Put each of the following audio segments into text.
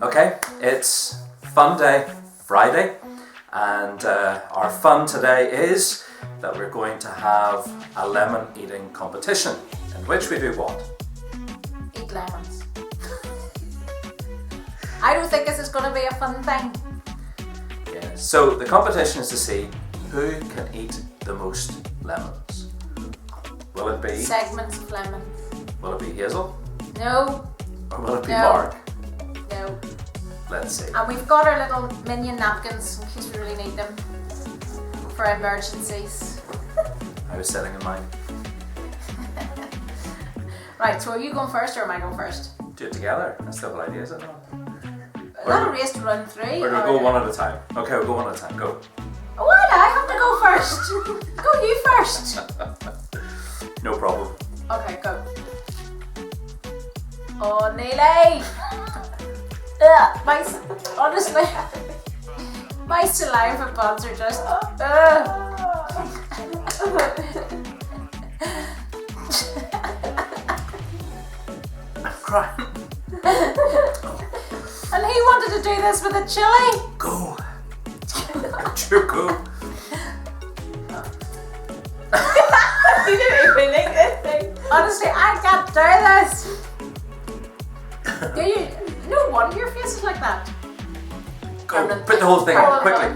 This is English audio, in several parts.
Okay, it's Funday Friday, and our fun today is that we're going to have a lemon eating competition in which we do what? Eat lemons. I don't think this is going to be a fun thing. Yeah. So the competition is to see who can eat the most lemons. Will it be? Segments of lemon. Will it be Hazel? No. Or will it be No. Mark? No. Let's see. And we've got our little minion napkins in case we really need them for emergencies. I was setting in mind. Right, so are you going first or am I going first? Do it together. That's the whole idea, is it not? Is that a race to run three? Or do we go one at a time? Okay, we'll go one at a time. Go. Why do I have to go first? Go you first. No problem. Okay, go. Oh, Neely! Honestly, my saliva buds are just. I'm crying. And he wanted to do this with a chili. Go. Sure, go. You didn't even make this thing. Honestly, I can't do this. Do you? No wonder your face is like that. Go. Put the whole thing in quickly.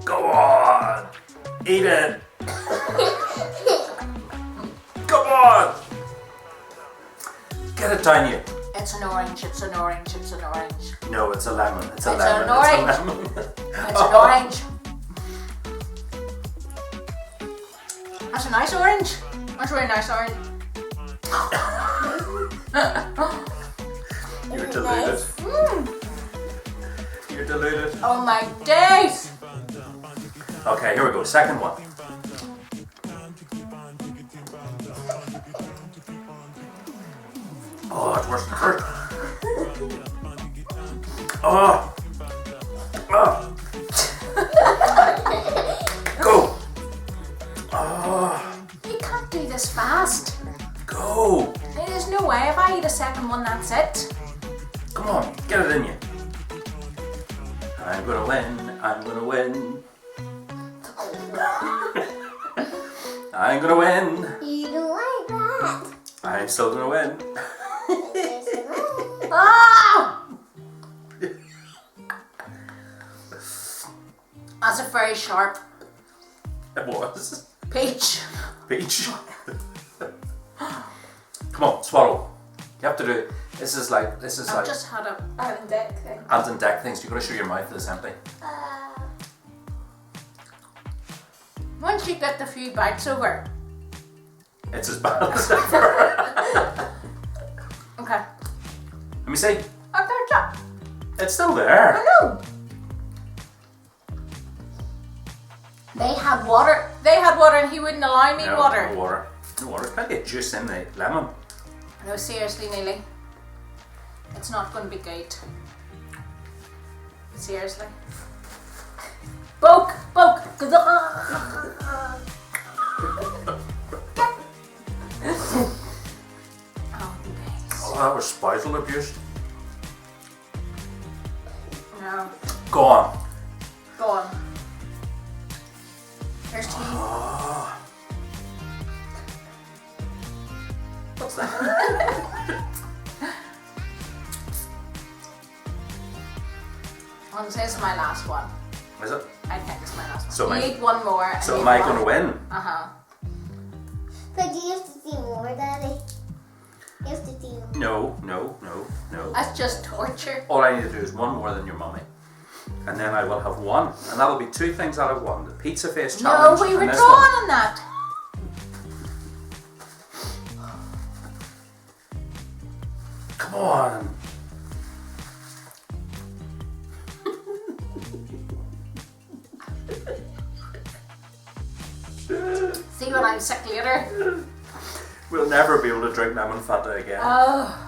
Go on. Eat it. Come on. Get it down you. It's an orange, it's an orange, it's an orange. No, it's a lemon. It's a It's lemon. an orange. It's a lemon. It's an orange. That's a nice orange. That's a really nice orange. You're deluded. You're deluded. Oh my days! Okay, here we go. Second one. Oh, it's worse than the first. Oh. Oh. Go. Oh. You can't do this fast. Go. There's no way if I eat a second one, that's it. Come on, get it in you. I'm gonna win. I'm gonna win. I'm gonna win. You don't like that. I'm still gonna win. Ah! That's a very sharp It was. peach. Peach. Come on, swallow. You have to do it. This is I've like just had a deck thing. ant and deck things. You've got to show your mouth is empty. Once you get the few bites over. It's as bad as ever. Okay. Let me see. I've got a chop. It's still there. I know. They had water. They had water and he wouldn't allow me water. No water. No water. Plenty of juice in the lemon. No, seriously, Neely. It's not going to be good. Seriously. Poke! Oh, nice. Oh, that was spousal abuse. No. Go on. Go on. Here's cheese. Oh. What's that? Honestly, this is my last one. Is it? I think it's my last one. So you am I- eat one more. and So you am I eat going to one. win? Uh-huh. But you have to see more, Daddy. You have to see more. No. That's just torture. All I need to do is one more than your mummy. And then I will have one. And that'll be two things out of one. The pizza face No, challenge we were and drawn this one. on that. Come on. See when I'm sick later. We'll never be able to drink lemon Fanta again. Oh.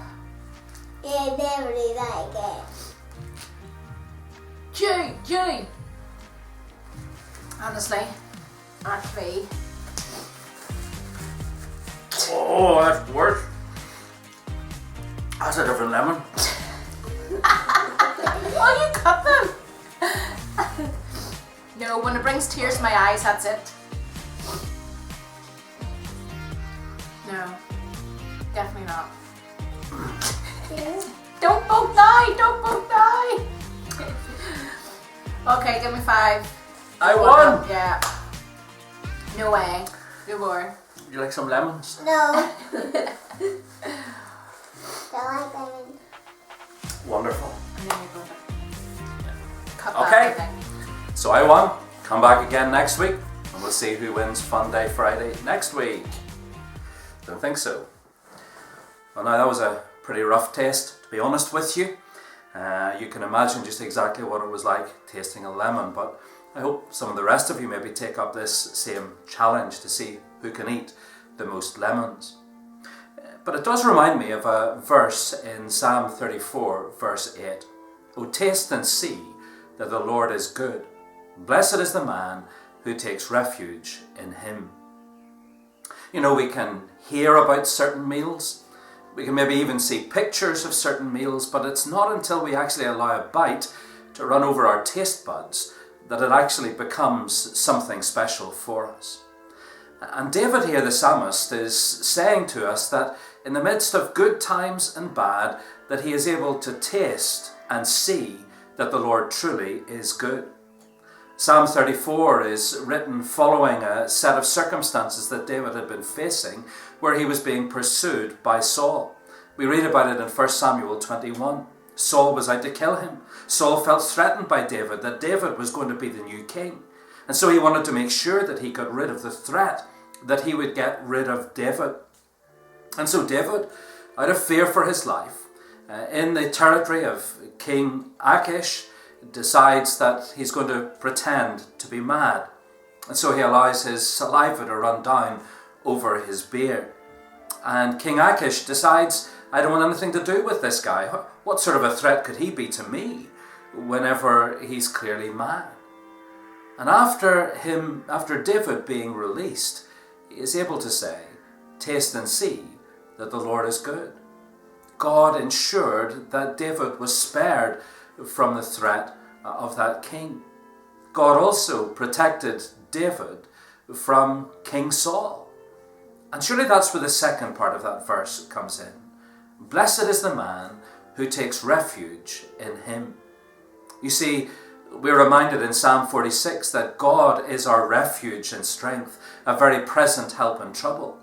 Yeah, never do that again. Chew. Honestly, actually, Oh, that's worse. That's a different lemon. brings tears to my eyes, that's it. No, definitely not. Don't both die! Don't both die! Okay, give me 5. I won! Yeah. No way. No more. Would you like some lemons? No. Don't like lemon. Wonderful. And then you're going to cut Okay. that, I think. So I won. Come back again next week and we'll see who wins Funday Friday next week. Don't think so. Well, now that was a pretty rough taste, to be honest with you. You can imagine just exactly what it was like tasting a lemon, but I hope some of the rest of you maybe take up this same challenge to see who can eat the most lemons. But it does remind me of a verse in Psalm 34, verse 8. "O taste and see that the Lord is good. Blessed is the man who takes refuge in him." You know, we can hear about certain meals. We can maybe even see pictures of certain meals, but it's not until we actually allow a bite to run over our taste buds that it actually becomes something special for us. And David here, the psalmist, is saying to us that in the midst of good times and bad, that he is able to taste and see that the Lord truly is good. Psalm 34 is written following a set of circumstances that David had been facing where he was being pursued by Saul. We read about it in 1 Samuel 21. Saul was out to kill him. Saul felt threatened by David that David was going to be the new king. And so he wanted to make sure that he got rid of the threat, that he would get rid of David. And so David, out of fear for his life, in the territory of King Achish, decides that he's going to pretend to be mad. And so he allows his saliva to run down over his beard. And King Achish decides, I don't want anything to do with this guy. What sort of a threat could he be to me whenever he's clearly mad? And after David being released, he is able to say, taste and see that the Lord is good. God ensured that David was spared from the threat of that king. God also protected David from King Saul. And surely that's where the second part of that verse comes in. Blessed is the man who takes refuge in him. You see, we're reminded in Psalm 46 that God is our refuge and strength, a very present help in trouble.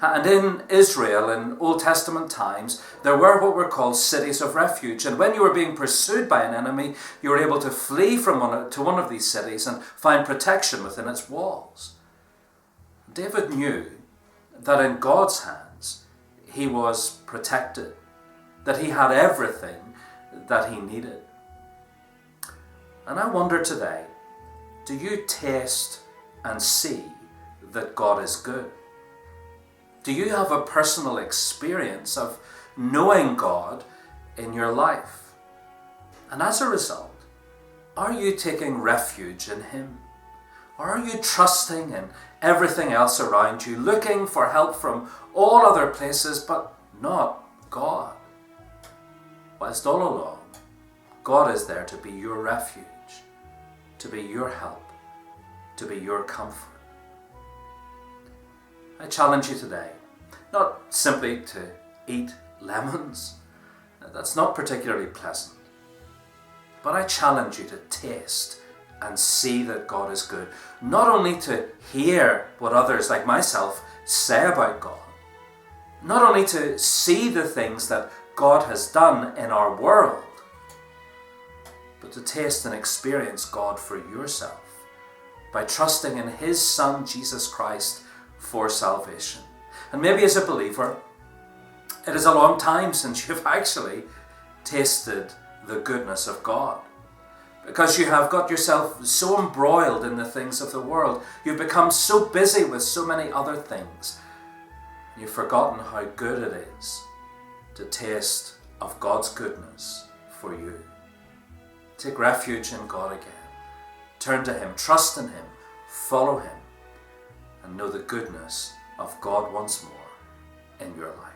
And in Israel, in Old Testament times, there were what were called cities of refuge. And when you were being pursued by an enemy, you were able to flee from one of these cities and find protection within its walls. David knew that in God's hands, he was protected, that he had everything that he needed. And I wonder today, do you taste and see that God is good? Do you have a personal experience of knowing God in your life? And as a result, are you taking refuge in him? Or are you trusting in everything else around you, looking for help from all other places, but not God? Whilst all along, God is there to be your refuge, to be your help, to be your comfort. I challenge you today, not simply to eat lemons. That's not particularly pleasant. But I challenge you to taste and see that God is good. Not only to hear what others like myself say about God, not only to see the things that God has done in our world, but to taste and experience God for yourself by trusting in his Son, Jesus Christ, for salvation. And maybe as a believer, it is a long time since you've actually tasted the goodness of God, because you have got yourself so embroiled in the things of the world. You've become so busy with so many other things. You've forgotten how good it is to taste of God's goodness for you. Take refuge in God again. Turn to him, trust in him, follow him, and know the goodness of God once more in your life.